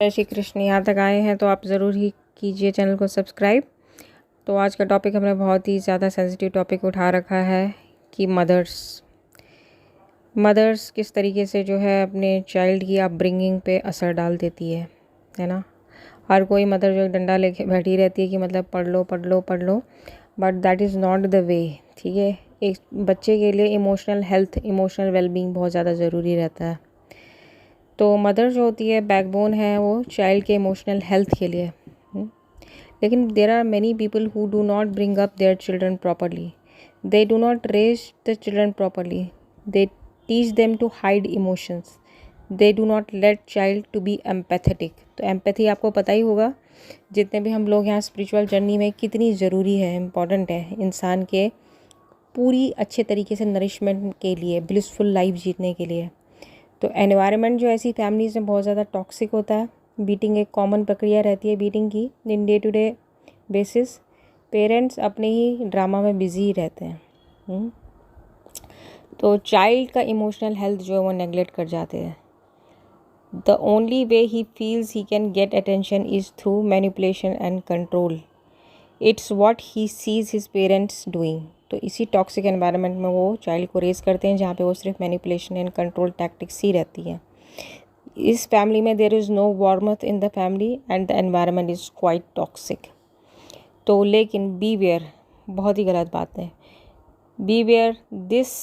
जय श्री कृष्ण। यहाँ तक आए हैं तो आप ज़रूर ही कीजिए चैनल को सब्सक्राइब। तो आज का टॉपिक हमने बहुत ही ज़्यादा सेंसिटिव टॉपिक उठा रखा है कि मदर्स किस तरीके से जो है अपने चाइल्ड की अपब्रिंगिंग पे असर डाल देती है ना। हर कोई मदर जो डंडा लेके बैठी रहती है कि मतलब पढ़ लो पढ़ लो पढ़ लो, but that is not the way. ठीक है, एक बच्चे के लिए इमोशनल हेल्थ, इमोशनल वेलबींग बहुत ज़्यादा ज़रूरी रहता है। तो मदर जो होती है बैकबोन है वो चाइल्ड के इमोशनल हेल्थ के लिए। लेकिन there are many people who do not bring up their children properly, they do not raise the children properly, they teach them to hide emotions, they do not let child to be empathetic. तो empathy आपको पता ही होगा, जितने भी हम लोग यहाँ spiritual journey में कितनी ज़रूरी है, इम्पॉर्टेंट है इंसान के पूरी अच्छे तरीके से नरिशमेंट के लिए, ब्लिसफुल लाइफ जीतने के लिए। तो एनवायरनमेंट जो ऐसी फैमिलीज़ में बहुत ज़्यादा टॉक्सिक होता है। बीटिंग एक कॉमन प्रक्रिया रहती है बीटिंग की in day to day basis. Parents अपने ही ड्रामा में बिजी ही रहते हैं। तो चाइल्ड का इमोशनल हेल्थ जो है वो नेगलेक्ट कर जाते हैं। The only way he feels he can get attention is through manipulation and control. It's what he sees his parents doing. तो इसी टॉक्सिक एनवायरनमेंट में वो चाइल्ड को रेज करते हैं जहाँ पे वो सिर्फ मैनिपुलेशन एंड कंट्रोल टैक्टिक्स ही रहती हैं। इस फैमिली में there is no warmth in the family and the environment is quite toxic. तो लेकिन बी वेयर, बहुत ही गलत बात है, beware this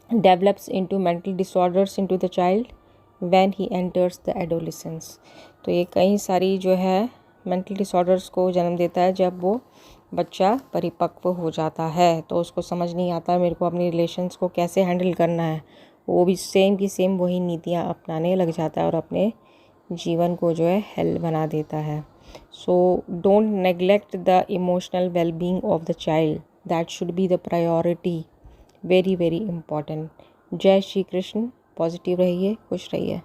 develops into mental disorders into the child when he enters the adolescence. तो ये कई सारी जो है मेंटल डिसऑर्डर्स को जन्म देता है जब वो बच्चा परिपक्व हो जाता है। तो उसको समझ नहीं आता मेरे को अपनी रिलेशंस को कैसे हैंडल करना है, वो भी सेम की सेम वही नीतियाँ अपनाने लग जाता है और अपने जीवन को जो है हेल बना देता है। So don't neglect the emotional wellbeing of the child, that should be the priority, very very important. जय श्री कृष्ण। पॉजिटिव रहिए, खुश रहिए।